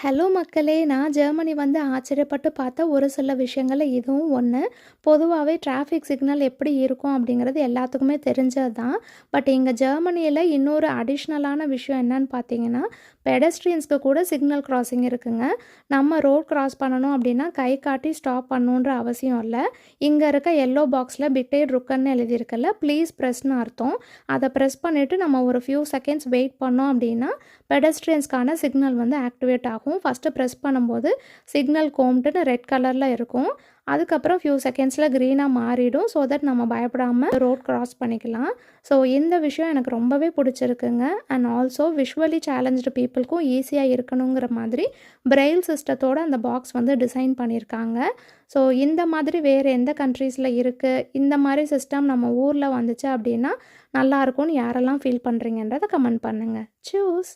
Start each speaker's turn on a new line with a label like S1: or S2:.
S1: Hello மக்களே! நான் Germany வந்து ஆச்சரியப்பட்டு பார்த்த ஒரு சில விஷயங்கள்ல இதுவும் ஒண்ணு. பொதுவாவே டிராஃபிக் சிக்னல் எப்படி இருக்கும் அப்படிங்கிறது எல்லாத்துக்குமே தெரிஞ்சது தான். பட் இங்க ஜெர்மனியில இன்னொரு அடிஷ்னலான விஷயம் என்னன்னு பார்த்தீங்கன்னா, பெடஸ்ட்ரியன்ஸ்க்கு கூட சிக்னல் கிராசிங் இருக்குங்க. நம்ம ரோட் கிராஸ் பண்ணணும் அப்படின்னா கை காட்டி ஸ்டாப் பண்ணணுன்ற அவசியம் இல்ல. இங்க இருக்க எல்லோ பாக்ஸ்ல பிட்டே ருக்கன்னு எழுதியிருக்குல்ல, ப்ளீஸ் பிரஸ்ன்னு அர்த்தம். அத பிரஸ் பண்ணிட்டு நம்ம ஒரு ஃபியூ செகண்ட்ஸ் வெயிட் பண்ணோம் அப்படின்னா, பெடஸ்ட்ரியன்ஸ்க்கான சிக்னல் வந்து ஆக்டிவேட் ஆகும். ஃபஸ்ட்டு ப்ரெஸ் பண்ணும்போது சிக்னல் கோம்ட்டுன்னு ரெட் கலரில் இருக்கும். அதுக்கப்புறம் ஃபியூ செகண்ட்ஸில் க்ரீனாக மாறிடும். ஸோ தட் நம்ம பயப்படாமல் ரோட் கிராஸ் பண்ணிக்கலாம். ஸோ இந்த விஷயம் எனக்கு ரொம்பவே பிடிச்சிருக்குங்க. அண்ட் ஆல்சோ விஷுவலி சேலஞ்சு பீப்புளுக்கும் ஈஸியாக இருக்கணுங்கிற மாதிரி பிரெயில் சிஸ்டத்தோட அந்த பாக்ஸ் வந்து டிசைன் பண்ணியிருக்காங்க. ஸோ இந்த மாதிரி வேறு எந்த கண்ட்ரீஸில் இருக்குது, இந்த மாதிரி சிஸ்டம் நம்ம ஊரில் வந்துச்சு அப்படின்னா நல்லாயிருக்கும்னு யாரெல்லாம் ஃபீல் பண்ணுறீங்கன்றதை கமெண்ட் பண்ணுங்கள். சூஸ்.